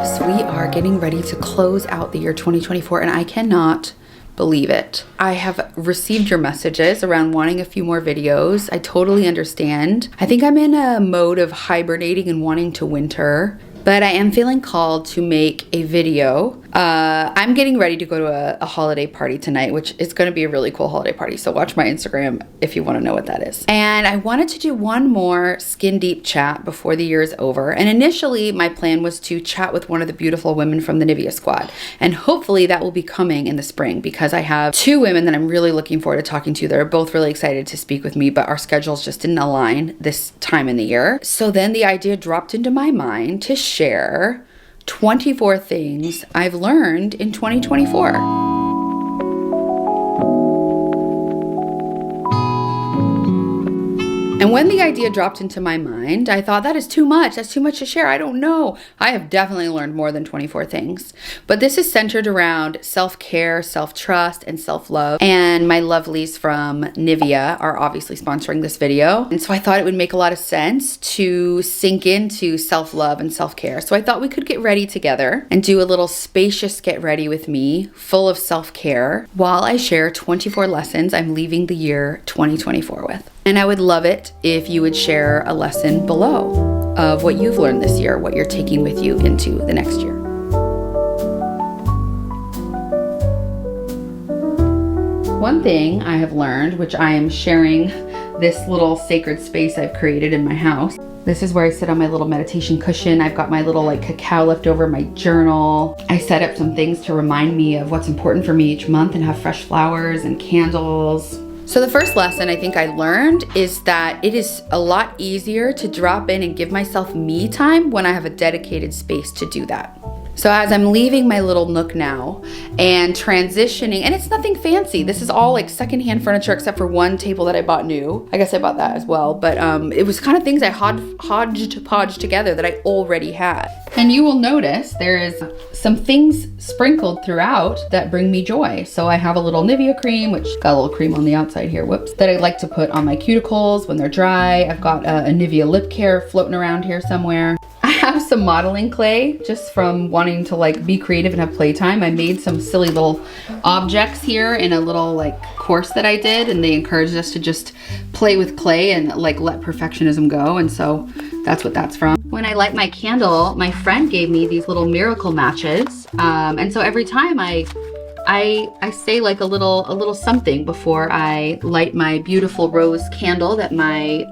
loves, we are getting ready to close out the year 2024 and I cannot believe it. I have received your messages around wanting a few more videos. I totally understand. I think I'm in a mode of hibernating and wanting to winter, but I am feeling called to make a video. I'm getting ready to go to a holiday party tonight, which is going to be a really cool holiday party. So watch my Instagram if you want to know what that is. And I wanted to do one more skin deep chat before the year is over. And initially my plan was to chat with one of the beautiful women from the NIVEA squad. And hopefully that will be coming in the spring because I have two women that I'm really looking forward to talking to. They're both really excited to speak with me, but our schedules just didn't align this time in the year. So then the idea dropped into my mind to share 24 things I've learned in 2024. And when the idea dropped into my mind, I thought that is too much. That's too much to share. I don't know. I have definitely learned more than 24 things. But this is centered around self-care, self-trust, and self-love. And my lovelies from NIVEA are obviously sponsoring this video. And so I thought it would make a lot of sense to sink into self-love and self-care. So I thought we could get ready together and do a little spacious get ready with me, full of self-care, while I share 24 lessons I'm leaving the year 2024 with. And I would love it if you would share a lesson below of what you've learned this year, what you're taking with you into the next year. One thing I have learned, which I am sharing this little sacred space I've created in my house. This is where I sit on my little meditation cushion. I've got my little like cacao left over, my journal. I set up some things to remind me of what's important for me each month and have fresh flowers and candles. So the first lesson I think I learned is that it is a lot easier to drop in and give myself me time when I have a dedicated space to do that. So as I'm leaving my little nook now and transitioning, and it's nothing fancy. This is all like secondhand furniture except for one table that I bought new. I guess I bought that as well, but it was kind of things I hodgepodged together that I already had. And you will notice there is some things sprinkled throughout that bring me joy. So I have a little NIVEA cream, which got a little cream on the outside here, whoops, that I like to put on my cuticles when they're dry. I've got a NIVEA lip care floating around here somewhere. I have some modeling clay just from wanting to like be creative and have playtime. I made some silly little objects here in a little like course that I did, and they encouraged us to just play with clay and like let perfectionism go. And so that's what that's from. When I light my candle, my friend gave me these little miracle matches. And so every time I say like a little something before I light my beautiful rose candle that my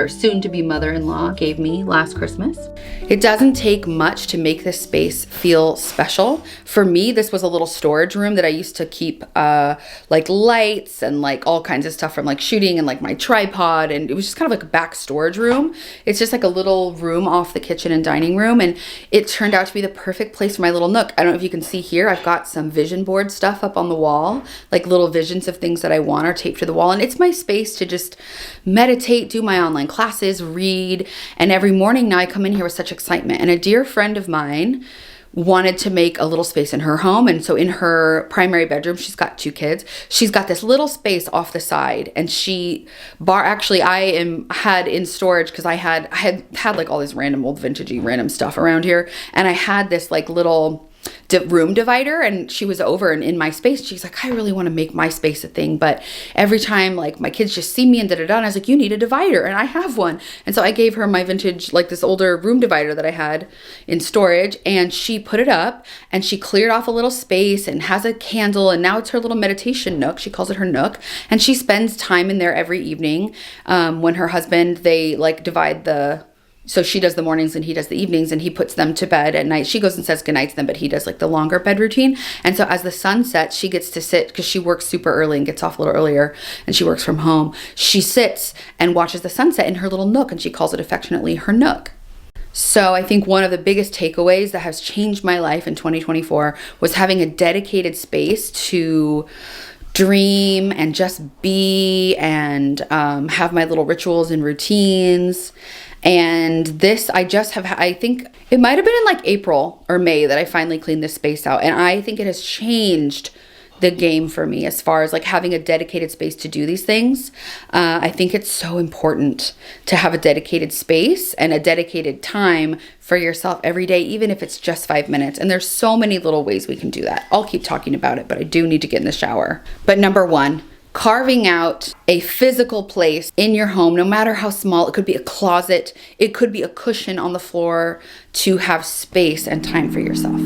soon-to-be mother-in-law gave me last Christmas. It doesn't take much to make this space feel special. For me, this was a little storage room that I used to keep like lights and like all kinds of stuff from like shooting and like my tripod, and it was just kind of like a back storage room. It's just like a little room off the kitchen and dining room, and it turned out to be the perfect place for my little nook. I don't know if you can see here, I've got some vision board stuff up on the wall, like little visions of things that I want are taped to the wall, and it's my space to just meditate, do my online classes, read, and every morning now I come in here with such excitement. And a dear friend of mine wanted to make a little space in her home, and so in her primary bedroom, she's got two kids, she's got this little space off the side, and I had in storage because I had like all this random old vintagey random stuff around here, and I had this like little room divider, and she was over and in my space. She's like, I really want to make my space a thing, but every time like my kids just see me and and I was like, you need a divider, and I have one. And so I gave her my vintage, like this older room divider that I had in storage, and she put it up and she cleared off a little space and has a candle, and now it's her little meditation nook. She calls it her nook, and she spends time in there every evening. When her husband, they like divide so she does the mornings and he does the evenings, and he puts them to bed at night. She goes and says goodnight to them, but he does like the longer bed routine. And so as the sun sets, she gets to sit, because she works super early and gets off a little earlier, and she works from home. She sits and watches the sunset in her little nook, and she calls it affectionately her nook. So I think one of the biggest takeaways that has changed my life in 2024 was having a dedicated space to dream and just be and have my little rituals and routines. And this, I think it might have been in like April or May that I finally cleaned this space out. And I think it has changed the game for me as far as like having a dedicated space to do these things. I think it's so important to have a dedicated space and a dedicated time for yourself every day, even if it's just 5 minutes. And there's so many little ways we can do that. I'll keep talking about it, but I do need to get in the shower. But number one, carving out a physical place in your home, no matter how small. It could be a closet, it could be a cushion on the floor, to have space and time for yourself.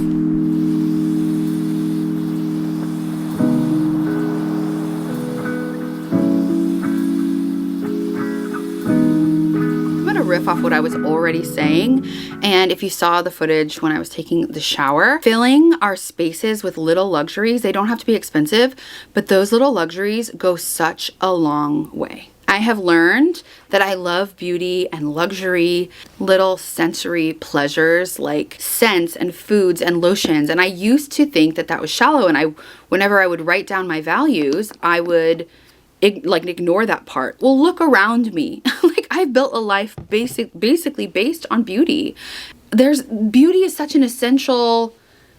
Riff off what I was already saying. And if you saw the footage when I was taking the shower, filling our spaces with little luxuries, they don't have to be expensive, but those little luxuries go such a long way. I have learned that I love beauty and luxury, little sensory pleasures like scents and foods and lotions. And I used to think that that was shallow. And whenever I would write down my values, I would ignore that part. Well, look around me. Like, I've built a life basically based on beauty. Beauty is such an essential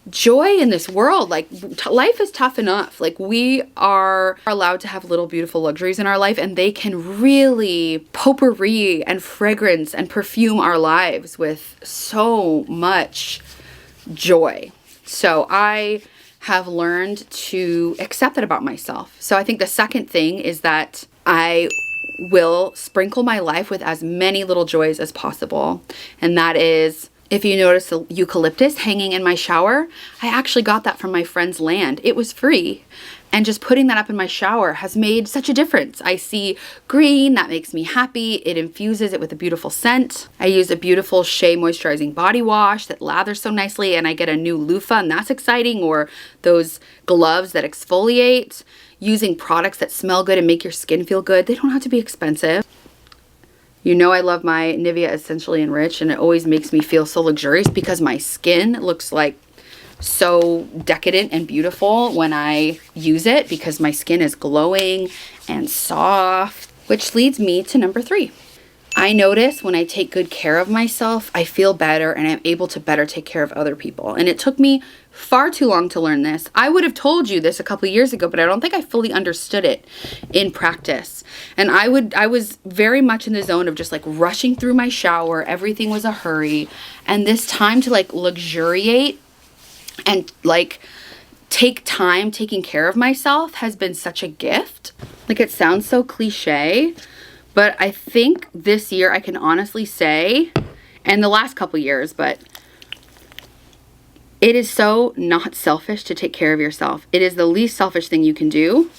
joy in this world. Like, life is tough enough. Like, we are allowed to have little beautiful luxuries in our life, and they can really potpourri and fragrance and perfume our lives with so much joy. So I have learned to accept that about myself. So I think the second thing is that I will sprinkle my life with as many little joys as possible. And that is, if you notice the eucalyptus hanging in my shower, I actually got that from my friend's land. It was free. And just putting that up in my shower has made such a difference. I see green, that makes me happy. It infuses it with a beautiful scent. I use a beautiful Shea moisturizing body wash that lathers so nicely, and I get a new loofah, and that's exciting, or those gloves that exfoliate. Using products that smell good and make your skin feel good. They don't have to be expensive. You know I love my NIVEA Essentially Enriched, and it always makes me feel so luxurious because my skin looks like so decadent and beautiful when I use it, because my skin is glowing and soft. Which leads me to number 3. I notice when I take good care of myself, I feel better and I'm able to better take care of other people. And it took me far too long to learn this. I would have told you this a couple of years ago, but I don't think I fully understood it in practice. And I was very much in the zone of just like rushing through my shower. Everything was a hurry. And this time to like luxuriate and like take time taking care of myself has been such a gift. Like, it sounds so cliche, but I think this year I can honestly say, and the last couple years, but it is so not selfish to take care of yourself. It is the least selfish thing you can do,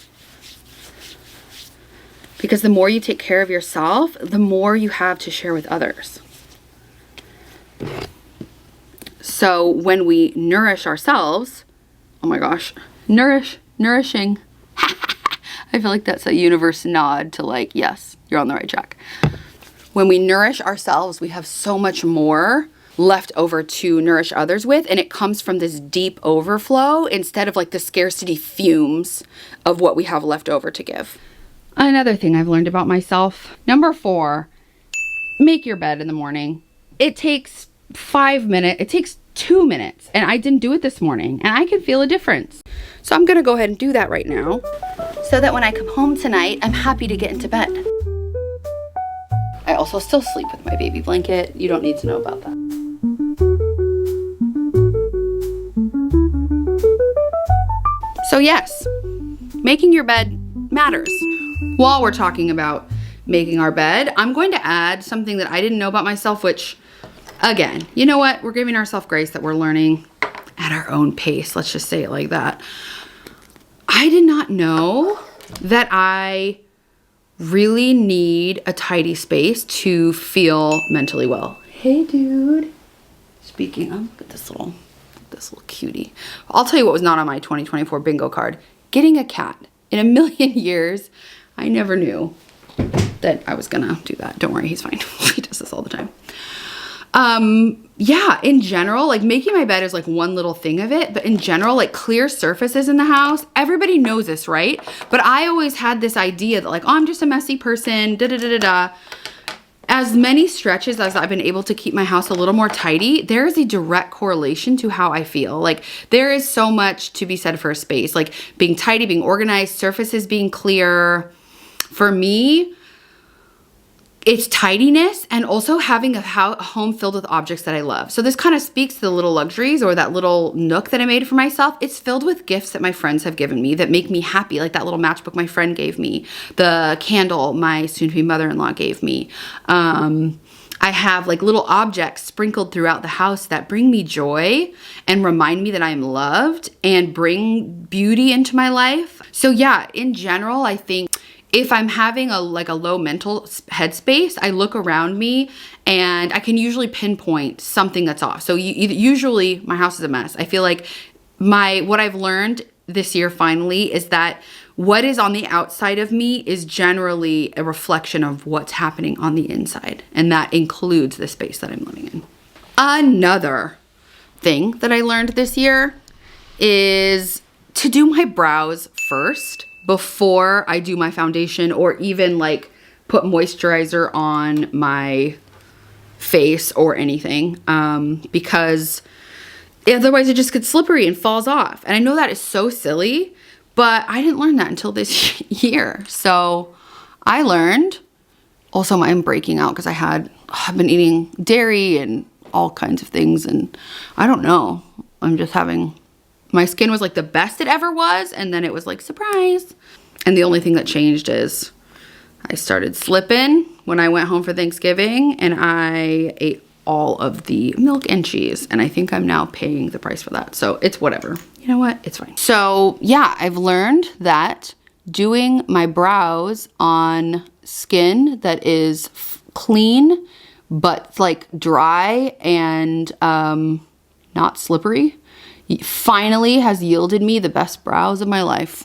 because the more you take care of yourself, the more you have to share with others. So when we nourish ourselves, oh my gosh, nourishing. I feel like that's a universe nod to like, yes, you're on the right track. When we nourish ourselves, we have so much more left over to nourish others with, and it comes from this deep overflow instead of like the scarcity fumes of what we have left over to give. Another thing I've learned about myself, number 4, make your bed in the morning. It takes 5 minutes, it takes 2 minutes, and I didn't do it this morning, and I can feel a difference. So I'm gonna go ahead and do that right now, so that when I come home tonight, I'm happy to get into bed. I also still sleep with my baby blanket. You don't need to know about that. So yes, making your bed matters. While we're talking about making our bed, I'm going to add something that I didn't know about myself, which, again, you know what? We're giving ourselves grace that we're learning at our own pace. Let's just say it like that. I did not know that I really need a tidy space to feel mentally well. Hey, dude. Speaking of, look at this little cutie. I'll tell you what was not on my 2024 bingo card. Getting a cat. In a million years, I never knew that I was gonna do that. Don't worry, he's fine. He does this all the time. Yeah, in general, like making my bed is like one little thing of it, but in general, like clear surfaces in the house, everybody knows this, right? But I always had this idea that like, oh, I'm just a messy person, da da da da da. as many stretches as I've been able to keep my house a little more tidy, there is a direct correlation to how I feel. Like there is so much to be said for a space, like being tidy, being organized, surfaces being clear. For me, it's tidiness and also having a home filled with objects that I love. So this kind of speaks to the little luxuries, or that little nook that I made for myself. It's filled with gifts that my friends have given me that make me happy, like that little matchbook my friend gave me, the candle my soon-to-be mother-in-law gave me. I have like little objects sprinkled throughout the house that bring me joy and remind me that I am loved and bring beauty into my life. So yeah, in general, I think if I'm having a low mental headspace, I look around me and I can usually pinpoint something that's off. So usually my house is a mess. I feel like what I've learned this year finally is that what is on the outside of me is generally a reflection of what's happening on the inside. And that includes the space that I'm living in. Another thing that I learned this year is to do my brows first before I do my foundation, or even like put moisturizer on my face or anything, because otherwise it just gets slippery and falls off. And I know that is so silly, but I didn't learn that until this year. So I learned. Also, I'm breaking out because I've been eating dairy and all kinds of things, and I don't know. I'm just having, my skin was like the best it ever was, and then it was like, surprise. And the only thing that changed is I started slipping when I went home for Thanksgiving, and I ate all of the milk and cheese, and I think I'm now paying the price for that. So it's whatever. You know what? It's fine. So yeah, I've learned that doing my brows on skin that is clean, but like dry and not slippery, finally has yielded me the best brows of my life.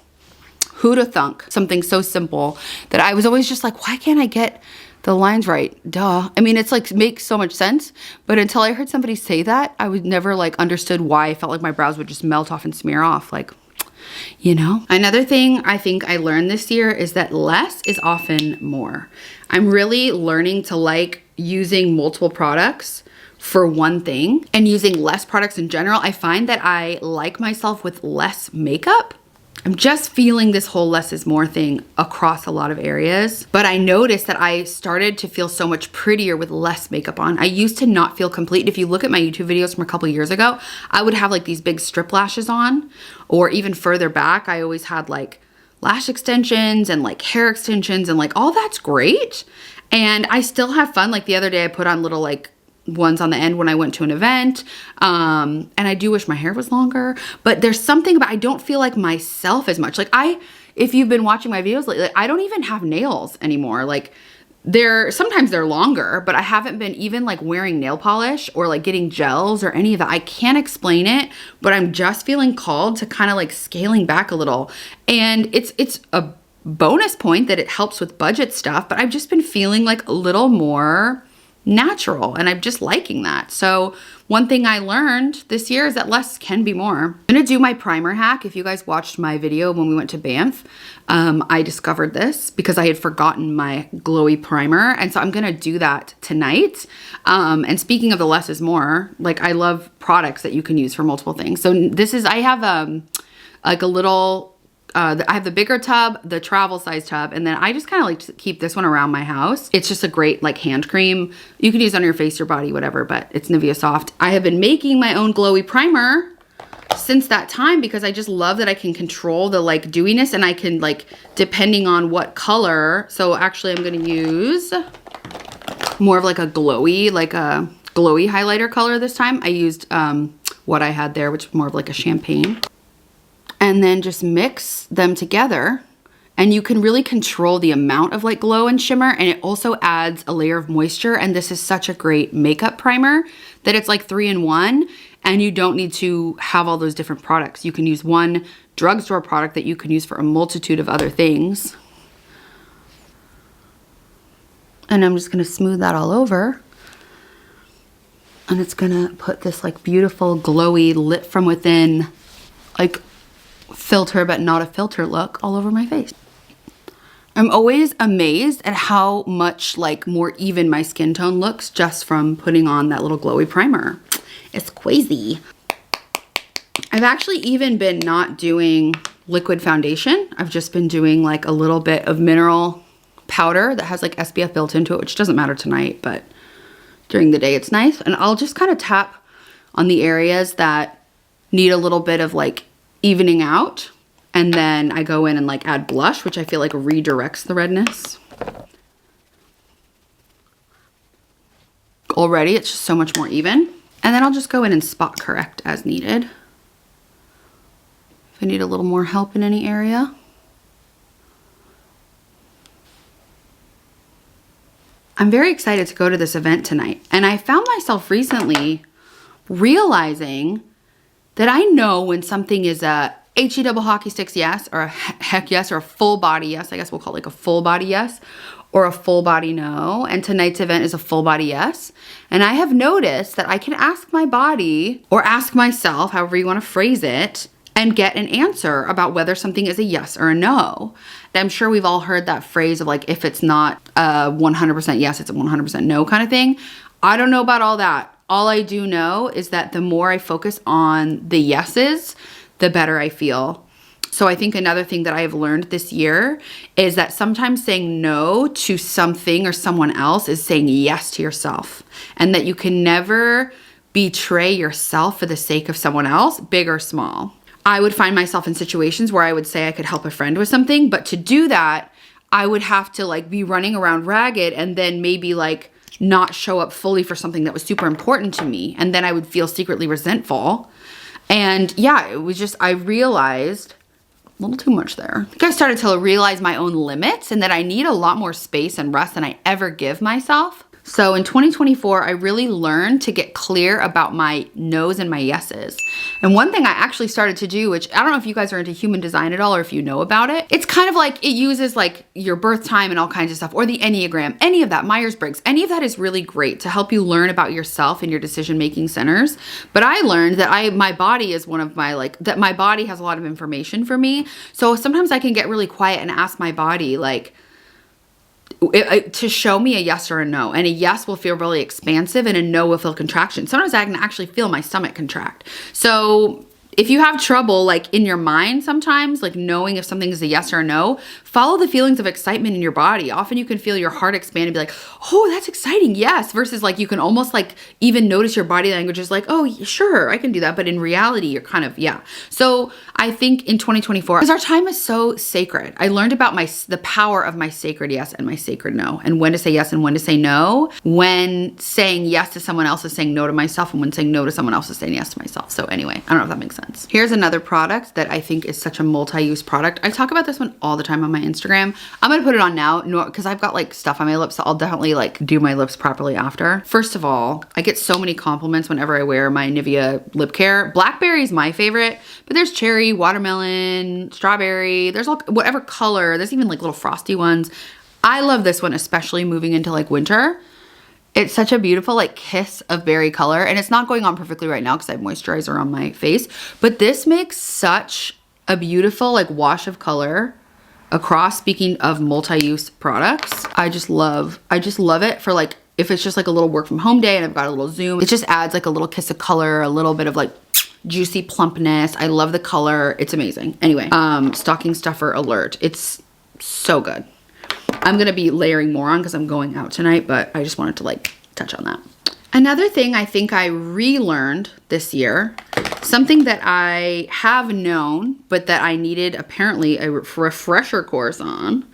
Who'da thunk? Something so simple that I was always just like, why can't I get the lines right? Duh. I mean, it's like, makes so much sense, but until I heard somebody say that, I would never like understood why I felt like my brows would just melt off and smear off, like, you know? Another thing I think I learned this year is that less is often more. I'm really learning to like using multiple products for one thing and using less products in general. I find that I like myself with less makeup. I'm just feeling this whole less is more thing across a lot of areas. But I noticed that I started to feel so much prettier with less makeup on. I used to not feel complete. If you look at my YouTube videos from a couple years ago, I would have like these big strip lashes on, or even further back, I always had like lash extensions and like hair extensions, and like all that's great. And I still have fun. Like the other day I put on little like ones on the end when I went to an event. And I do wish my hair was longer, but there's something about, I don't feel like myself as much. Like if you've been watching my videos lately, I don't even have nails anymore. Like sometimes they're longer, but I haven't been even like wearing nail polish or like getting gels or any of that. I can't explain it, but I'm just feeling called to kind of like scaling back a little. And it's a bonus point that it helps with budget stuff, but I've just been feeling like a little more natural, and I'm just liking that. So one thing I learned this year is that less can be more. I'm gonna do my primer hack. If you guys watched my video when we went to Banff, I discovered this because I had forgotten my glowy primer, and so I'm gonna do that tonight. And speaking of the less is more, like I love products that you can use for multiple things. So this is, I have like a little, I have the bigger tub, the travel size tub, and then I just kind of like to keep this one around my house. It's just a great like hand cream. You can use it on your face, your body, whatever, but it's NIVEA Soft. I have been making my own glowy primer since that time because I just love that I can control the like dewiness, and I can like, depending on what color. So actually I'm gonna use more of like a glowy highlighter color this time. I used what I had there, which is more of like a champagne. And then just mix them together, and you can really control the amount of like glow and shimmer, and it also adds a layer of moisture. And this is such a great makeup primer that it's like 3-in-1, and you don't need to have all those different products. You can use one drugstore product that you can use for a multitude of other things. And I'm just gonna smooth that all over. And it's gonna put this like beautiful glowy lit from within like filter but not a filter look all over my face. I'm always amazed at how much like more even my skin tone looks just from putting on that little glowy primer. It's crazy. I've actually even been not doing liquid foundation. I've just been doing like a little bit of mineral powder that has like SPF built into it, which doesn't matter tonight, but during the day it's nice. And I'll just kind of tap on the areas that need a little bit of like evening out. And then I go in and like add blush, which I feel like redirects the redness. Already it's just so much more even. And then I'll just go in and spot correct as needed. If I need a little more help in any area. I'm very excited to go to this event tonight. And I found myself recently realizing that I know when something is a HE double hockey sticks yes, or a heck yes, or a full body yes. I guess we'll call it like a full body yes, or a full body no. And tonight's event is a full body yes. And I have noticed that I can ask my body, or ask myself, however you want to phrase it, and get an answer about whether something is a yes or a no. And I'm sure we've all heard that phrase of like, if it's not a 100% yes, it's a 100% no kind of thing. I don't know about all that. All I do know is that the more I focus on the yeses, the better I feel. So I think another thing that I have learned this year is that sometimes saying no to something or someone else is saying yes to yourself, and that you can never betray yourself for the sake of someone else, big or small. I would find myself in situations where I would say I could help a friend with something, but to do that, I would have to like be running around ragged and then maybe like not show up fully for something that was super important to me. And then I would feel secretly resentful. And yeah, it was just, I realized a little too much there. I think I started to realize my own limits and that I need a lot more space and rest than I ever give myself. So in 2024, I really learned to get clear about my no's and my yeses. And one thing I actually started to do, which I don't know if you guys are into human design at all or if you know about it, it's kind of like it uses like your birth time and all kinds of stuff, or the Enneagram, any of that, Myers-Briggs, any of that is really great to help you learn about yourself and your decision-making centers. But I learned that my body is one of my that my body has a lot of information for me. So sometimes I can get really quiet and ask my body like, to show me a yes or a no. And a yes will feel really expansive and a no will feel contraction. Sometimes I can actually feel my stomach contract. So if you have trouble like in your mind sometimes, like knowing if something is a yes or a no, follow the feelings of excitement in your body. Often you can feel your heart expand and be like, oh, that's exciting, yes. Versus like you can almost like even notice your body language is like, oh, sure, I can do that. But in reality, you're kind of, yeah. So I think in 2024, because our time is so sacred, I learned about the power of my sacred yes and my sacred no, and when to say yes and when to say no, when saying yes to someone else is saying no to myself, and when saying no to someone else is saying yes to myself. So anyway, I don't know if that makes sense. Here's another product that I think is such a multi-use product. I talk about this one all the time on my Instagram. I'm gonna put it on now because I've got like stuff on my lips, so I'll definitely like do my lips properly after. First of all, I get so many compliments whenever I wear my NIVEA lip care. Blackberry is my favorite, but there's cherry, watermelon, strawberry, there's all whatever color, there's even like little frosty ones. I love this one, especially moving into like winter. It's such a beautiful like kiss of berry color, and it's not going on perfectly right now because I have moisturizer on my face, but this makes such a beautiful like wash of color across. Speaking of multi-use products, I just love it for like, if it's just like a little work from home day and I've got a little zoom, it just adds like a little kiss of color, a little bit of like juicy plumpness. I love the color. It's amazing. Anyway, stocking stuffer alert. It's so good. I'm gonna be layering more on because I'm going out tonight, but I just wanted to like touch on that. Another thing I think I relearned this year, something that I have known, but that I needed apparently a refresher course on,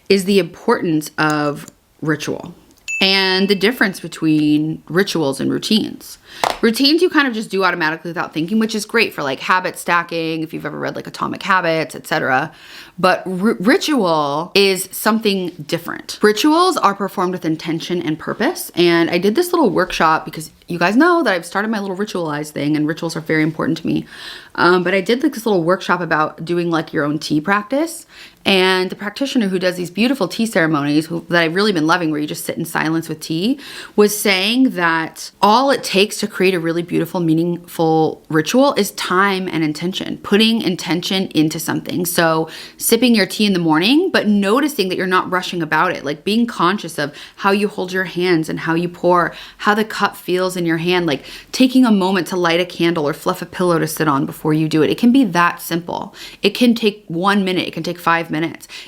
is the importance of ritual and the difference between rituals and routines. Routines you kind of just do automatically without thinking, which is great for like habit stacking, if you've ever read like Atomic Habits, etc. But ritual is something different. Rituals are performed with intention and purpose. And I did this little workshop because you guys know that I've started my little ritualize thing, and rituals are very important to me. But I did like this little workshop about doing like your own tea practice. And the practitioner who does these beautiful tea ceremonies that I've really been loving, where you just sit in silence with tea, was saying that all it takes to create a really beautiful, meaningful ritual is time and intention, putting intention into something. So sipping your tea in the morning, but noticing that you're not rushing about it, like being conscious of how you hold your hands and how you pour, how the cup feels in your hand, like taking a moment to light a candle or fluff a pillow to sit on before you do it. It can be that simple. It can take 1 minute. It can take 5 minutes.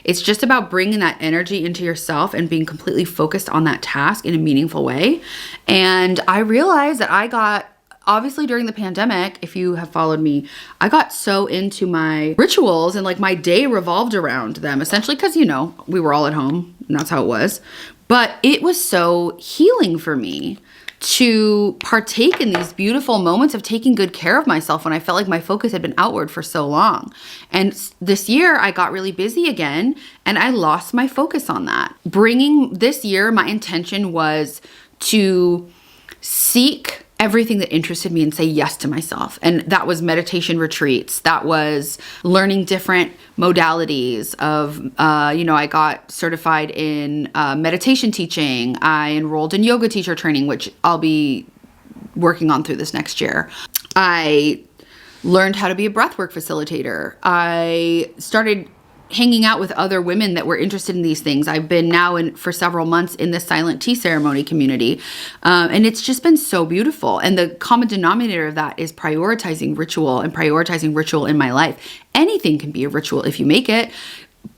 It's just about bringing that energy into yourself and being completely focused on that task in a meaningful way. And I realized that I got, obviously during the pandemic, if you have followed me, I got so into my rituals and like my day revolved around them, essentially because, you know, we were all at home and that's how it was. But it was so healing for me to partake in these beautiful moments of taking good care of myself when I felt like my focus had been outward for so long. And this year I got really busy again and I lost my focus on that. This year, my intention was to seek everything that interested me and say yes to myself. And that was meditation retreats. That was learning different modalities of, I got certified in meditation teaching. I enrolled in yoga teacher training, which I'll be working on through this next year. I learned how to be a breathwork facilitator. I started hanging out with other women that were interested in these things. I've been now for several months in the silent tea ceremony community. And it's just been so beautiful. And the common denominator of that is prioritizing ritual in my life. Anything can be a ritual if you make it.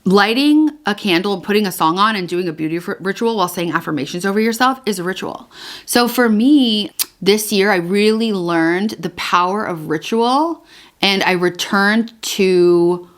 Lighting a candle, putting a song on and doing a beauty ritual while saying affirmations over yourself is a ritual. So for me, this year, I really learned the power of ritual, and I returned to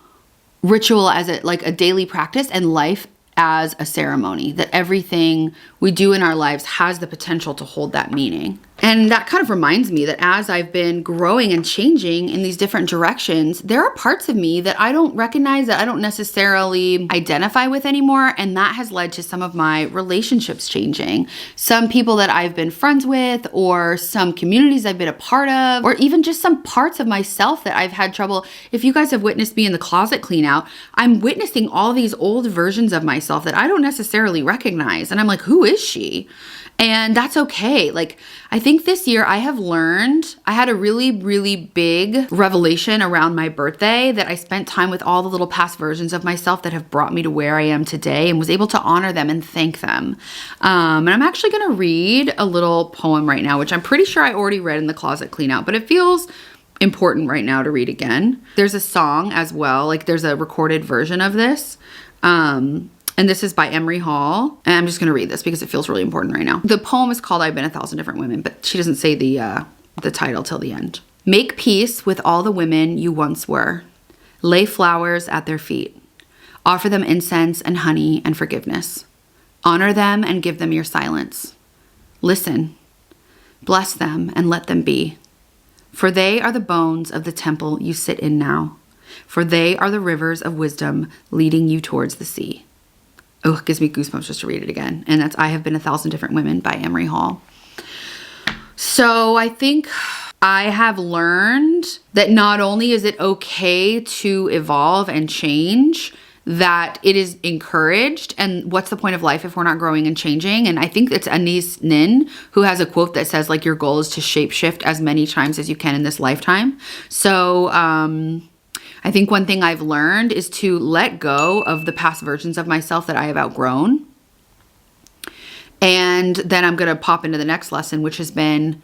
ritual as a daily practice and life as a ceremony, that everything we do in our lives has the potential to hold that meaning. And that kind of reminds me that as I've been growing and changing in these different directions, there are parts of me that I don't recognize, that I don't necessarily identify with anymore. And that has led to some of my relationships changing. Some people that I've been friends with, or some communities I've been a part of, or even just some parts of myself that I've had trouble. If you guys have witnessed me in the closet clean out, I'm witnessing all these old versions of myself that I don't necessarily recognize. And I'm like, who is she? And that's okay. Like, I think this year I have learned, I had a really, really big revelation around my birthday, that I spent time with all the little past versions of myself that have brought me to where I am today, and was able to honor them and thank them. And I'm actually going to read a little poem right now, which I'm pretty sure I already read in the closet clean out, but it feels important right now to read again. There's a song as well. Like, there's a recorded version of this. And this is by Emery Hall. And I'm just going to read this because it feels really important right now. The poem is called I've Been 1,000 Different Women, but she doesn't say the title till the end. Make peace with all the women you once were. Lay flowers at their feet. Offer them incense and honey and forgiveness. Honor them and give them your silence. Listen. Bless them and let them be. For they are the bones of the temple you sit in now. For they are the rivers of wisdom leading you towards the sea. Oh, it gives me goosebumps just to read it again. And that's I Have Been 1,000 Different Women by Emery Hall. So I think I have learned that not only is it okay to evolve and change, that it is encouraged. And what's the point of life if we're not growing and changing? And I think it's Anais Nin who has a quote that says, like, your goal is to shapeshift as many times as you can in this lifetime. So, I think one thing I've learned is to let go of the past versions of myself that I have outgrown. And then I'm going to pop into the next lesson, which has been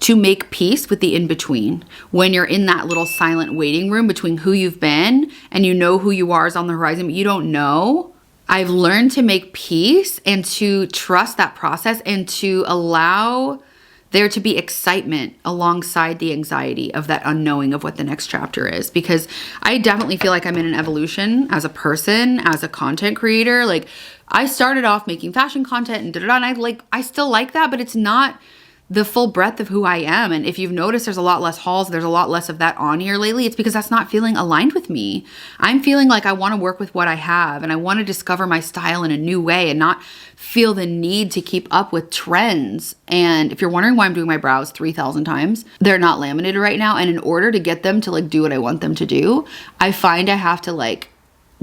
to make peace with the in-between. When you're in that little silent waiting room between who you've been and you know who you are is on the horizon, but you don't know. I've learned to make peace and to trust that process and to allow there to be excitement alongside the anxiety of that unknowing of what the next chapter is. Because I definitely feel like I'm in an evolution as a person, as a content creator. Like, I started off making fashion content and da-da-da, and I still like that, but it's not the full breadth of who I am. And if you've noticed, there's a lot less hauls, there's a lot less of that on here lately. It's because that's not feeling aligned with me. I'm feeling like I want to work with what I have, and I want to discover my style in a new way and not feel the need to keep up with trends. And if you're wondering why I'm doing my brows 3,000 times, they're not laminated right now. And in order to get them to do what I want them to do, I find I have to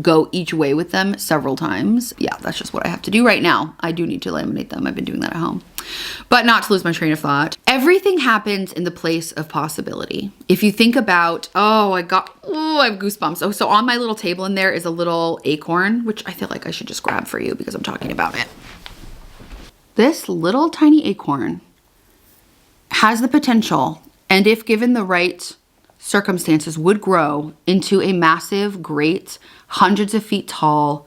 go each way with them several times. Yeah, that's just what I have to do right now. I do need to laminate them. I've been doing that at home. But not to lose my train of thought. Everything happens in the place of possibility. If you think about, I have goosebumps. So on my little table in there is a little acorn, which I feel like I should just grab for you because I'm talking about it. This little tiny acorn has the potential, and if given the right circumstances, would grow into a massive, great, hundreds of feet tall,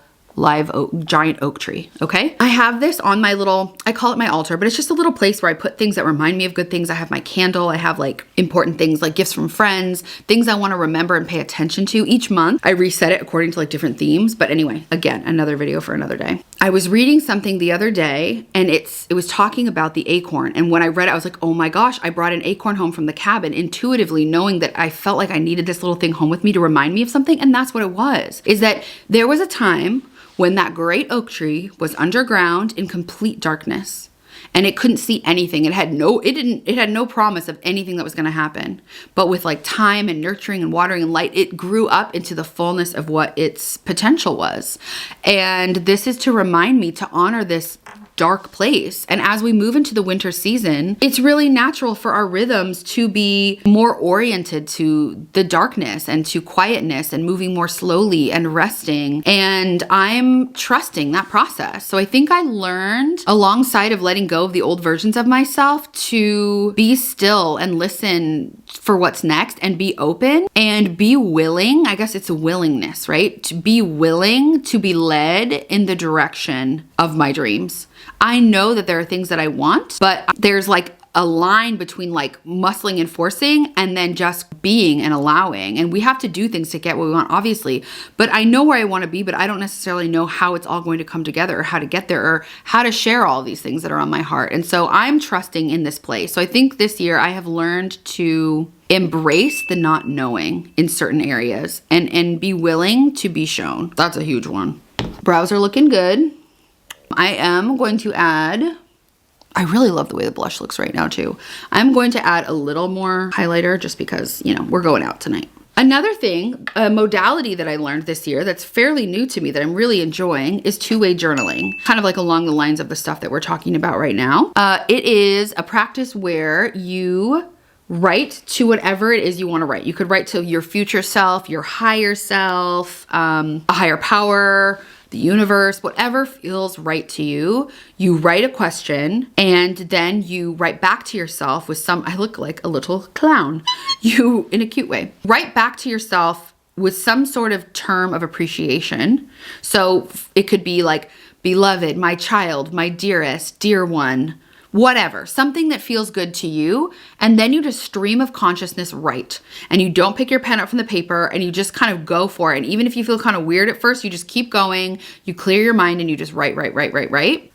giant oak tree, okay? I have this on my little, I call it my altar, but it's just a little place where I put things that remind me of good things. I have my candle, I have like important things like gifts from friends, things I wanna remember and pay attention to each month. I reset it according to like different themes, but anyway, again, another video for another day. I was reading something the other day and it was talking about the acorn, and when I read it, I was like, oh my gosh, I brought an acorn home from the cabin intuitively, knowing that I felt like I needed this little thing home with me to remind me of something, and that's what it was, is that there was a time when that great oak tree was underground in complete darkness and it couldn't see anything. It had no promise of anything that was going to happen. But with like time and nurturing and watering and light, it grew up into the fullness of what its potential was. And this is to remind me to honor this dark place. And as we move into the winter season, it's really natural for our rhythms to be more oriented to the darkness and to quietness and moving more slowly and resting. And I'm trusting that process. So I think I learned, alongside of letting go of the old versions of myself, to be still and listen for what's next and be open and be willing. I guess it's a willingness, right? To be willing to be led in the direction of my dreams. I know that there are things that I want, but there's like a line between like muscling and forcing and then just being and allowing. And we have to do things to get what we want, obviously. But I know where I want to be, but I don't necessarily know how it's all going to come together or how to get there or how to share all these things that are on my heart. And so I'm trusting in this place. So I think this year I have learned to embrace the not knowing in certain areas and be willing to be shown. That's a huge one. Brows are looking good. I am going to add, I really love the way the blush looks right now too. I'm going to add a little more highlighter just because, you know, we're going out tonight. Another thing, a modality that I learned this year that's fairly new to me that I'm really enjoying is two-way journaling, kind of like along the lines of the stuff that we're talking about right now. It is a practice where you write to whatever it is you want to write. You could write to your future self, your higher self, a higher power, the universe, whatever feels right to you. You write a question and then you write back to yourself with I look like a little clown, in a cute way. Write back to yourself with some sort of term of appreciation. So it could be like, beloved, my child, my dearest, dear one, whatever, something that feels good to you. And then you just stream of consciousness write. And you don't pick your pen up from the paper and you just kind of go for it. And even if you feel kind of weird at first, you just keep going, you clear your mind and you just write.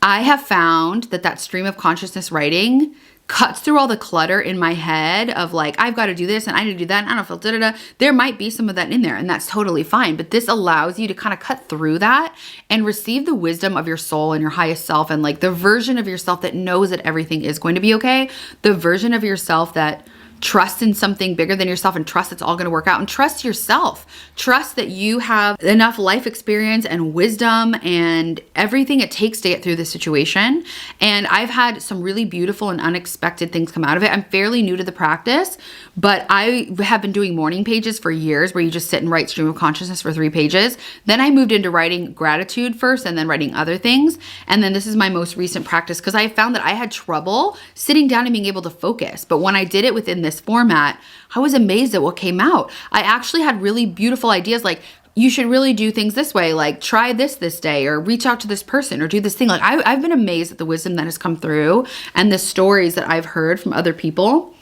I have found that stream of consciousness writing cuts through all the clutter in my head of like, I've got to do this and I need to do that and I don't feel da-da-da. There might be some of that in there and that's totally fine. But this allows you to kind of cut through that and receive the wisdom of your soul and your highest self and like the version of yourself that knows that everything is going to be okay. The version of yourself that trust in something bigger than yourself and trust it's all going to work out, and trust yourself. Trust that you have enough life experience and wisdom and everything it takes to get through this situation. And I've had some really beautiful and unexpected things come out of it. I'm fairly new to the practice, but I have been doing morning pages for years where you just sit and write stream of consciousness for 3 pages. Then I moved into writing gratitude first and then writing other things. And then this is my most recent practice because I found that I had trouble sitting down and being able to focus. But when I did it within this format, I was amazed at what came out. I actually had really beautiful ideas like, you should really do things this way, like try this day or reach out to this person or do this thing. Like I've been amazed at the wisdom that has come through and the stories that I've heard from other people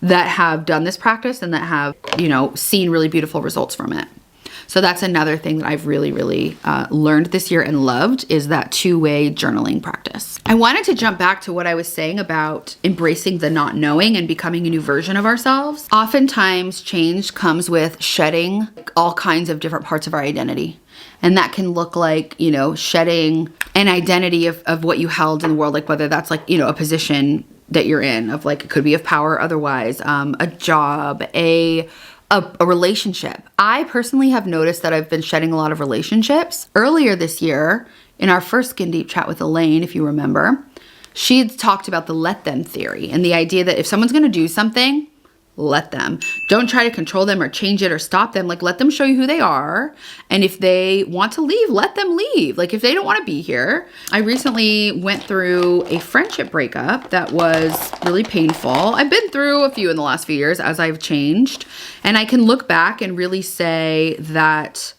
that have done this practice and that have, you know, seen really beautiful results from it. So that's another thing that I've really learned this year and loved is that two-way journaling practice. I wanted to jump back to what I was saying about embracing the not knowing and becoming a new version of ourselves. Oftentimes change comes with shedding all kinds of different parts of our identity. And that can look like, you know, shedding an identity of what you held in the world, like whether that's like, you know, a position that you're in of like, it could be of power otherwise, a job, a a relationship. I personally have noticed that I've been shedding a lot of relationships. Earlier this year, in our first Skin Deep chat with Elaine, if you remember, she had talked about the let them theory and the idea that if someone's gonna do something, let them. Don't try to control them or change it or stop them. Like, let them show you who they are. And if they want to leave, let them leave. Like, if they don't want to be here. I recently went through a friendship breakup that was really painful. I've been through a few in the last few years as I've changed. And I can look back and really say that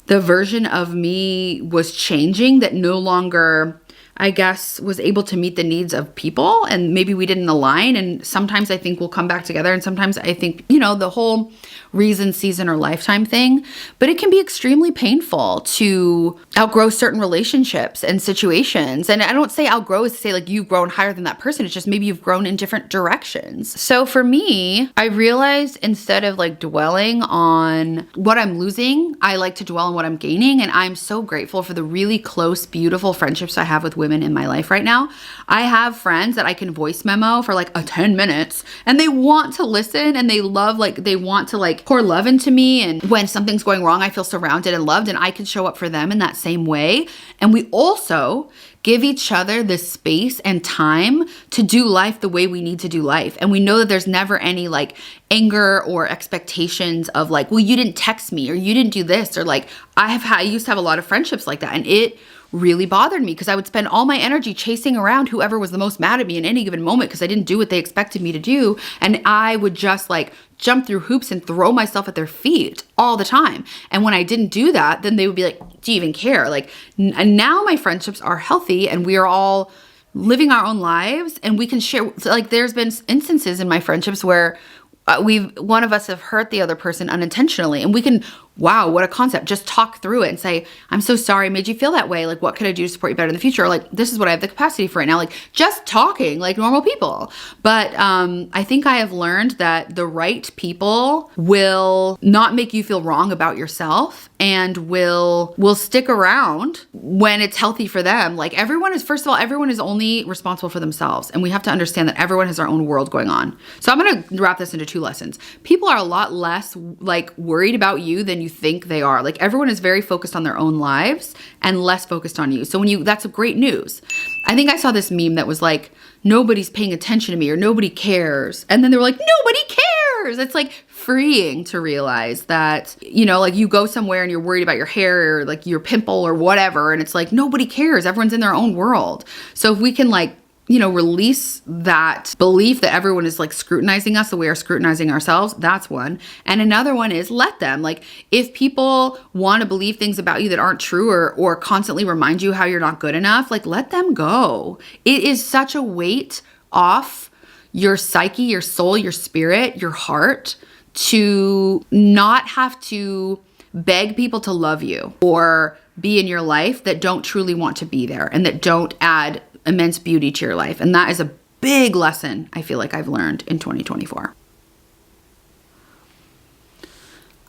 the version of me was changing, that no longer, I guess, was able to meet the needs of people, and maybe we didn't align. And sometimes I think we'll come back together, and sometimes I think, you know, the whole reason, season, or lifetime thing. But it can be extremely painful to outgrow certain relationships and situations. And I don't say outgrow is to say like you've grown higher than that person. It's just maybe you've grown in different directions. So for me, I realized instead of like dwelling on what I'm losing, I like to dwell on what I'm gaining. And I'm so grateful for the really close, beautiful friendships I have with women in my life right now. I have friends that I can voice memo for like 10 minutes and they want to listen, and they love, like, they want to like pour love into me. And when something's going wrong, I feel surrounded and loved, and I can show up for them in that same way. And we also give each other the space and time to do life the way we need to do life. And we know that there's never any like anger or expectations of like, well, you didn't text me, or you didn't do this, or like I used to have a lot of friendships like that. And it really bothered me because I would spend all my energy chasing around whoever was the most mad at me in any given moment because I didn't do what they expected me to do. And I would just like jump through hoops and throw myself at their feet all the time. And when I didn't do that, then they would be like, do you even care? Like, and now my friendships are healthy and we are all living our own lives, and we can share. Like, there's been instances in my friendships where one of us have hurt the other person unintentionally, and we can, wow, what a concept, just talk through it and say, I'm so sorry I made you feel that way. Like, what could I do to support you better in the future? Or like, this is what I have the capacity for right now. Like, just talking like normal people. But I think I have learned that the right people will not make you feel wrong about yourself, and will stick around when it's healthy for them. Like, first of all, everyone is only responsible for themselves. And we have to understand that everyone has their own world going on. So I'm going to wrap this into 2 lessons. People are a lot less like worried about you than you think they are. Like, everyone is very focused on their own lives and less focused on you. So that's great news. I think I saw this meme that was like, nobody's paying attention to me, or nobody cares. And then they were like, nobody cares. It's like freeing to realize that, you know, like you go somewhere and you're worried about your hair or like your pimple or whatever. And it's like, nobody cares. Everyone's in their own world. So if we can like, you know, release that belief that everyone is like scrutinizing us the way we're scrutinizing ourselves. That's one. And another one is let them. Like, if people want to believe things about you that aren't true, or constantly remind you how you're not good enough, like, let them go. It is such a weight off your psyche, your soul, your spirit, your heart, to not have to beg people to love you or be in your life that don't truly want to be there and that don't add immense beauty to your life. And that is a big lesson I feel like I've learned in 2024.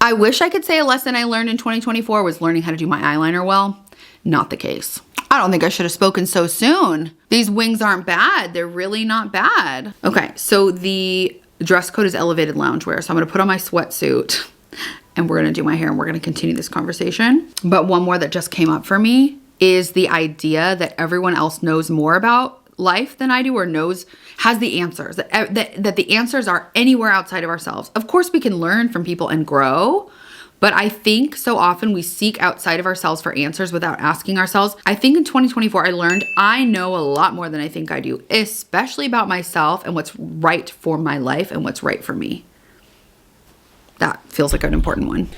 I wish I could say a lesson I learned in 2024 was learning how to do my eyeliner well. Not the case. I don't think I should have spoken so soon. These wings aren't bad. They're really not bad. Okay, so the dress code is elevated loungewear. So I'm gonna put on my sweatsuit and we're gonna do my hair and we're gonna continue this conversation. But one more that just came up for me is the idea that everyone else knows more about life than I do, or has the answers, that the answers are anywhere outside of ourselves. Of course, we can learn from people and grow, but I think so often we seek outside of ourselves for answers without asking ourselves. I think in 2024, I learned I know a lot more than I think I do, especially about myself and what's right for my life and what's right for me. That feels like an important one.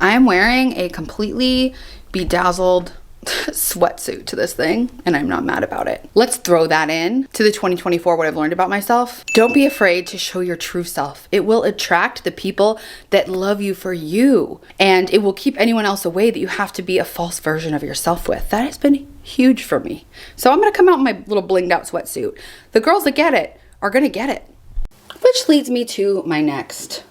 I am wearing a completely bedazzled sweatsuit to this thing, and I'm not mad about it. Let's throw that in to the 2024, what I've learned about myself. Don't be afraid to show your true self. It will attract the people that love you for you, and it will keep anyone else away that you have to be a false version of yourself with. That has been huge for me. So I'm gonna come out in my little blinged out sweatsuit. The girls that get it are gonna get it. Which leads me to my next.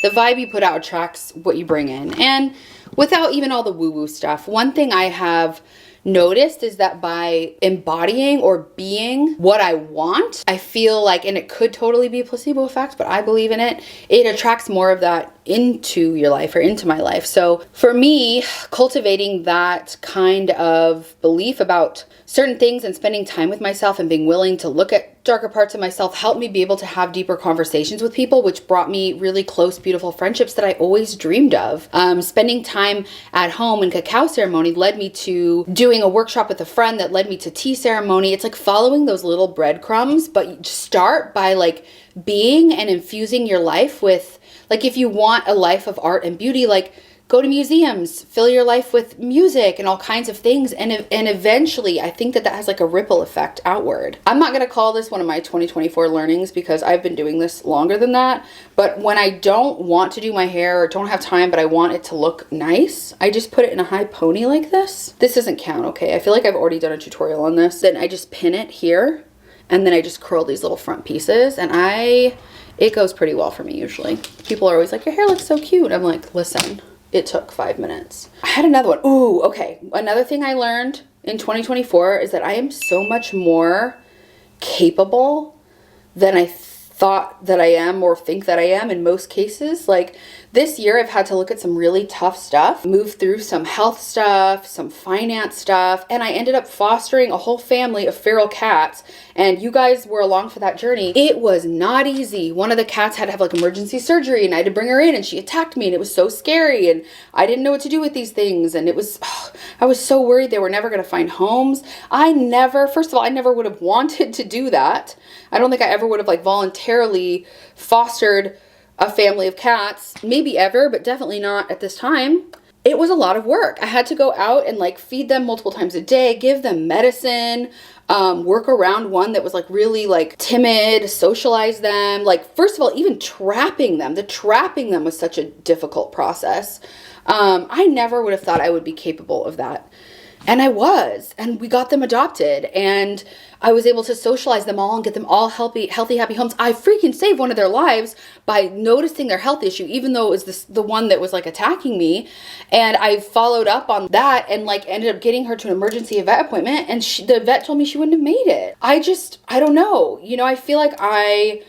The vibe you put out attracts what you bring in. And without even all the woo-woo stuff, one thing I have noticed is that by embodying or being what I want, I feel like, and it could totally be a placebo effect, but I believe in it, it attracts more of that into your life or into my life. So for me, cultivating that kind of belief about certain things and spending time with myself and being willing to look at darker parts of myself helped me be able to have deeper conversations with people, which brought me really close, beautiful friendships that I always dreamed of. Spending time at home in cacao ceremony led me to doing a workshop with a friend that led me to tea ceremony. It's like following those little breadcrumbs, but you start by like being and infusing your life with, like, if you want a life of art and beauty, like, go to museums, fill your life with music and all kinds of things. And eventually, I think that has like a ripple effect outward. I'm not going to call this one of my 2024 learnings because I've been doing this longer than that. But when I don't want to do my hair or don't have time, but I want it to look nice, I just put it in a high pony like this. This doesn't count, okay? I feel like I've already done a tutorial on this. Then I just pin it here and then I just curl these little front pieces, and it goes pretty well for me usually. People are always like, your hair looks so cute. I'm like, listen. It took 5 minutes. I had another one. Ooh, okay. Another thing I learned in 2024 is that I am so much more capable than I thought that I am or think that I am in most cases. Like this year, I've had to look at some really tough stuff, move through some health stuff, some finance stuff, and I ended up fostering a whole family of feral cats. And you guys were along for that journey. It was not easy. One of the cats had to have like emergency surgery and I had to bring her in and she attacked me and it was so scary and I didn't know what to do with these things. And it was, I was so worried they were never going to find homes. First of all, I never would have wanted to do that. I don't think I ever would have like voluntarily fostered a family of cats, maybe ever, but definitely not at this time. It was a lot of work. I had to go out and like feed them multiple times a day, give them medicine, work around one that was like really like timid, socialize them. Like, first of all, even trapping them, the trapping them was such a difficult process. I never would have thought I would be capable of that. And I was, and we got them adopted and I was able to socialize them all and get them all healthy, happy homes. I freaking saved one of their lives by noticing their health issue, even though it was the one that was like attacking me. And I followed up on that and like ended up getting her to an emergency vet appointment. And the vet told me she wouldn't have made it. I don't know. You know, I feel like I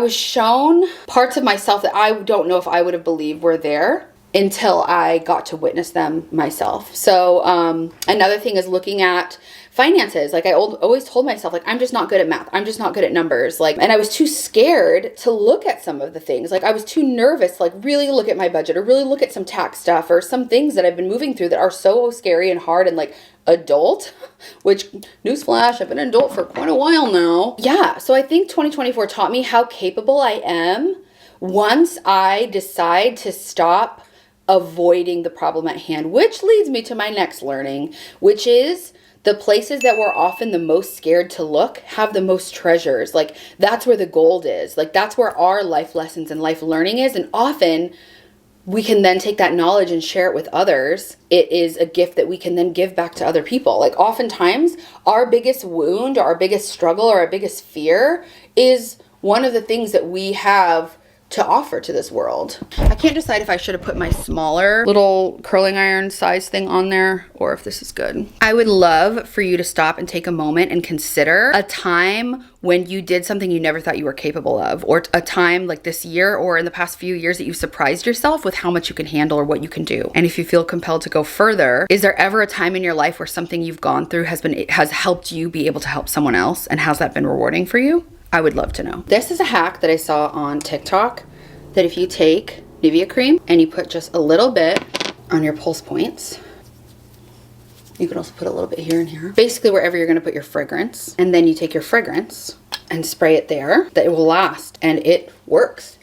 was shown parts of myself that I don't know if I would have believed were there until I got to witness them myself. So another thing is looking at finances. Like I always told myself, like, I'm just not good at math. I'm just not good at numbers. Like, and I was too scared to look at some of the things. Like I was too nervous to like really look at my budget or really look at some tax stuff or some things that I've been moving through that are so scary and hard and like adult, which newsflash, I've been an adult for quite a while now. Yeah. So I think 2024 taught me how capable I am once I decide to stop avoiding the problem at hand, which leads me to my next learning, which is the places that we're often the most scared to look have the most treasures. Like that's where the gold is. Like that's where our life lessons and life learning is. And often we can then take that knowledge and share it with others. It is a gift that we can then give back to other people. Like oftentimes our biggest wound or our biggest struggle or our biggest fear is one of the things that we have to offer to this world. I can't decide if I should have put my smaller little curling iron size thing on there or if this is good. I would love for you to stop and take a moment and consider a time when you did something you never thought you were capable of, or a time like this year or in the past few years that you surprised yourself with how much you can handle or what you can do. And if you feel compelled to go further, is there ever a time in your life where something you've gone through has helped you be able to help someone else, and has that been rewarding for you? I would love to know. This is a hack that I saw on TikTok, that if you take NIVEA cream and you put just a little bit on your pulse points, you can also put a little bit here and here, basically wherever you're gonna put your fragrance, and then you take your fragrance and spray it there, that it will last, and it works.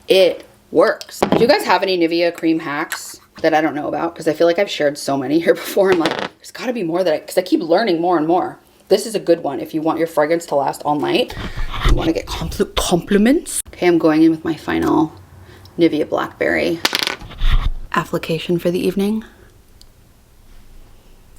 It works. Do you guys have any NIVEA cream hacks that I don't know about? Because I feel like I've shared so many here before. I'm like, there's gotta be more because I keep learning more and more. This is a good one if you want your fragrance to last all night. You want to get compliments. Okay, I'm going in with my final NIVEA Blackberry application for the evening.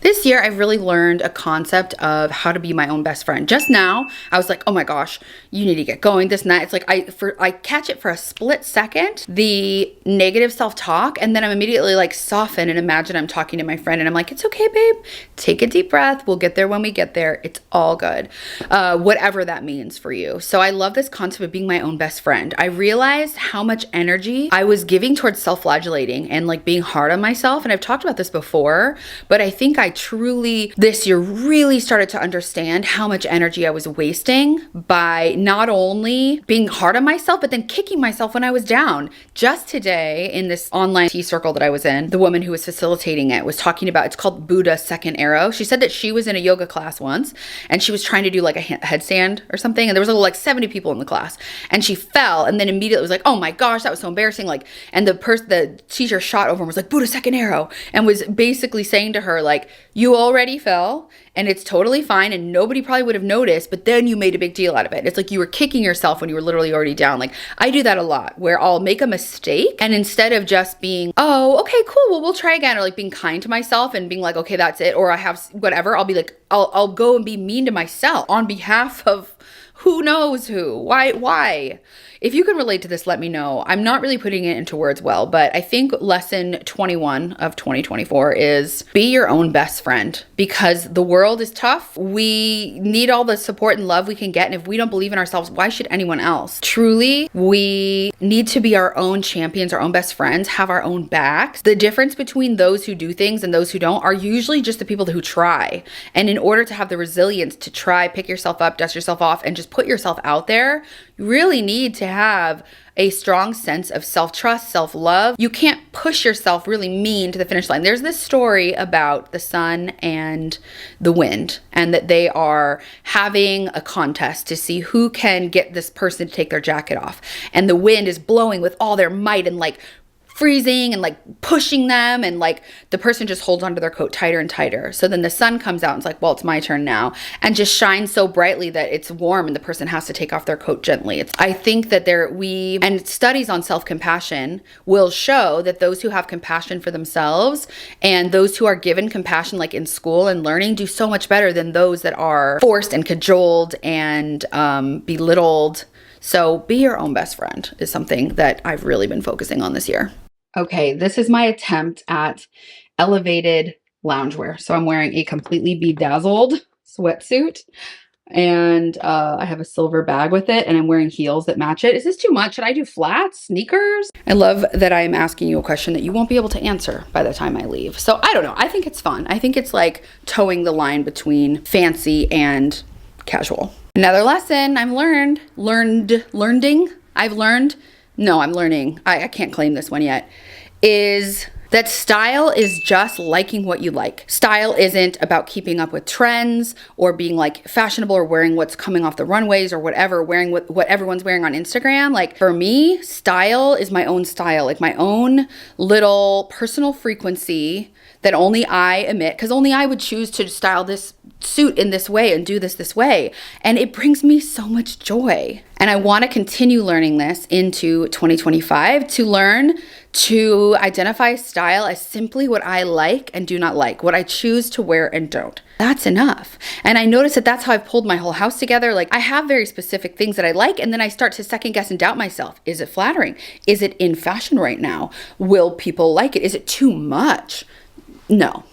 This year, I've really learned a concept of how to be my own best friend. Just now, I was like, oh my gosh, you need to get going, this and that. It's like, I catch it for a split second, the negative self-talk, and then I'm immediately like soften and imagine I'm talking to my friend and I'm like, it's okay, babe. Take a deep breath. We'll get there when we get there. It's all good. Whatever that means for you. So I love this concept of being my own best friend. I realized how much energy I was giving towards self-flagellating and like being hard on myself. And I've talked about this before, but I think I truly this year really started to understand how much energy I was wasting by not only being hard on myself, but then kicking myself when I was down. Just today in this online tea circle that I was in, the woman who was facilitating it was talking about, it's called Buddha's second arrow. She said that she was in a yoga class once and she was trying to do like a headstand or something. And there was like 70 people in the class and she fell and then immediately was like, oh my gosh, that was so embarrassing. Like, and the teacher shot over and was like, Buddha's second arrow, and was basically saying to her, like, you already fell and it's totally fine and nobody probably would have noticed, but then you made a big deal out of it. It's like you were kicking yourself when you were literally already down. Like, I do that a lot where I'll make a mistake and instead of just being, oh, okay, cool, well, we'll try again, or like being kind to myself and being like, okay, that's it, or I have whatever, I'll be like, I'll go and be mean to myself on behalf of who knows who. Why? If you can relate to this, let me know. I'm not really putting it into words well, but I think lesson 21 of 2024 is be your own best friend, because the world is tough. We need all the support and love we can get. And if we don't believe in ourselves, why should anyone else? Truly, we need to be our own champions, our own best friends, have our own backs. The difference between those who do things and those who don't are usually just the people who try. And in order to have the resilience to try, pick yourself up, dust yourself off, and just put yourself out there, you really need to have a strong sense of self-trust, self-love. You can't push yourself really mean to the finish line. There's this story about the sun and the wind, and that they are having a contest to see who can get this person to take their jacket off. And the wind is blowing with all their might and like freezing and like pushing them, and like the person just holds onto their coat tighter and tighter. So then the sun comes out and it's like, well, it's my turn now, and just shines so brightly that it's warm and the person has to take off their coat gently. I think that and studies on self-compassion will show that those who have compassion for themselves and those who are given compassion, like in school and learning, do so much better than those that are forced and cajoled and belittled. So be your own best friend is something that I've really been focusing on this year. Okay, this is my attempt at elevated loungewear. So I'm wearing a completely bedazzled sweatsuit, and I have a silver bag with it, and I'm wearing heels that match it. Is this too much? Should I do flats, sneakers? I love that I'm asking you a question that you won't be able to answer by the time I leave. So I don't know. I think it's fun. I think it's like towing the line between fancy and casual. Another lesson I've learning. I'm learning. I can't claim this one yet. Is that style is just liking what you like. Style isn't about keeping up with trends or being like fashionable or wearing what's coming off the runways or whatever, wearing what everyone's wearing on Instagram. Like for me, style is my own style, like my own little personal frequency that only I emit, because only I would choose to style this suit in this way and do this way. And it brings me so much joy. And I want to continue learning this into 2025, to learn to identify style as simply what I like and do not like, what I choose to wear and don't. That's enough. And I notice that that's how I've pulled my whole house together. Like I have very specific things that I like, and then I start to second guess and doubt myself. Is it flattering? Is it in fashion right now? Will people like it? Is it too much? No,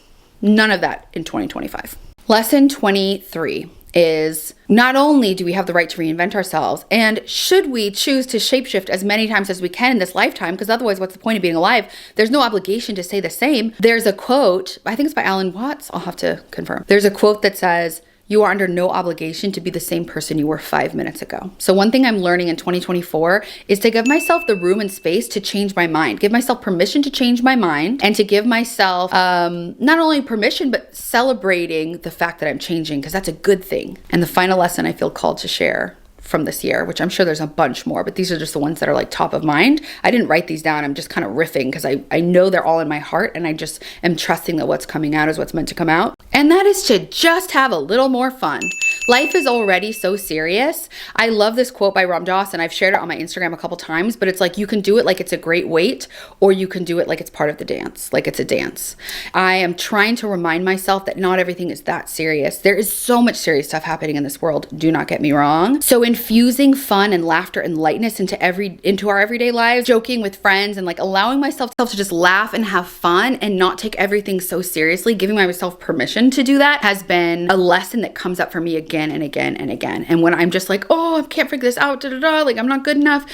none of that in 2025. Lesson 23 is not only do we have the right to reinvent ourselves, and should we choose to shapeshift as many times as we can in this lifetime, because otherwise what's the point of being alive? There's no obligation to stay the same. There's a quote, I think it's by Alan Watts, I'll have to confirm. There's a quote that says, you are under no obligation to be the same person you were 5 minutes ago. So one thing I'm learning in 2024 is to give myself the room and space to change my mind, give myself permission to change my mind, and to give myself not only permission, but celebrating the fact that I'm changing, because that's a good thing. And the final lesson I feel called to share from this year, which I'm sure there's a bunch more, but these are just the ones that are like top of mind. I didn't write these down. I'm just kind of riffing because I know they're all in my heart, and I just am trusting that what's coming out is what's meant to come out. And that is to just have a little more fun. Life is already so serious. I love this quote by Ram Dass, and I've shared it on my Instagram a couple times, but it's like, you can do it like it's a great weight, or you can do it like it's part of the dance, like it's a dance. I am trying to remind myself that not everything is that serious. There is so much serious stuff happening in this world, do not get me wrong. So infusing fun and laughter and lightness into our everyday lives, joking with friends, and like allowing myself to just laugh and have fun and not take everything so seriously, giving myself permission to do that, has been a lesson that comes up for me again and again and again. And when I'm just like, oh, I can't figure this out, like I'm not good enough,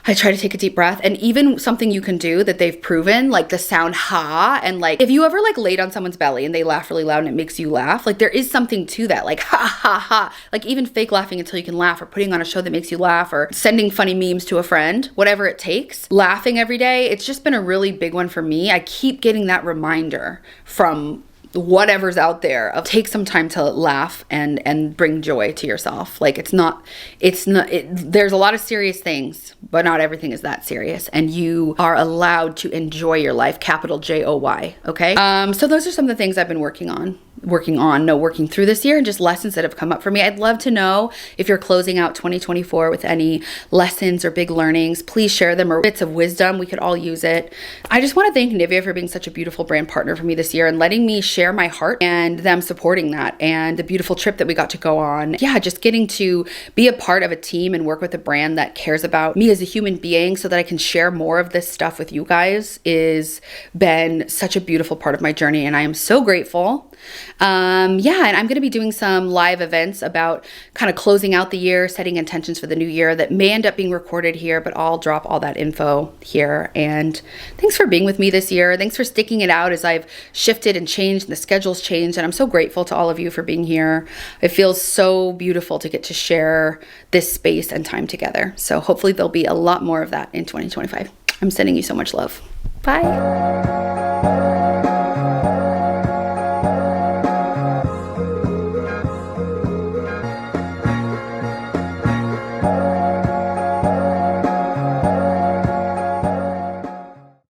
I try to take a deep breath. And even something you can do that they've proven, like the sound ha, and like if you ever like laid on someone's belly and they laugh really loud and it makes you laugh, like there is something to that, like ha ha ha, like even fake laughing until you can laugh, or putting on a show that makes you laugh, or sending funny memes to a friend, whatever it takes. Laughing every day, it's just been a really big one for me. I keep getting that reminder from whatever's out there of take some time to laugh and bring joy to yourself. Like there's a lot of serious things, but not everything is that serious, and you are allowed to enjoy your life, capital J-O-Y. Okay. So those are some of the things I've been working through this year, and just lessons that have come up for me. I'd love to know if you're closing out 2024 with any lessons or big learnings. Please share them, or bits of wisdom. We could all use it. I just want to thank NIVEA for being such a beautiful brand partner for me this year and letting me share my heart, and them supporting that, and the beautiful trip that we got to go on. Yeah, just getting to be a part of a team and work with a brand that cares about me as a human being so that I can share more of this stuff with you guys is been such a beautiful part of my journey, and I am so grateful. Yeah, and I'm going to be doing some live events about kind of closing out the year, setting intentions for the new year that may end up being recorded here, but I'll drop all that info here. And thanks for being with me this year. Thanks for sticking it out as I've shifted and changed and the schedule's changed. And I'm so grateful to all of you for being here. It feels so beautiful to get to share this space and time together. So hopefully there'll be a lot more of that in 2025. I'm sending you so much love. Bye.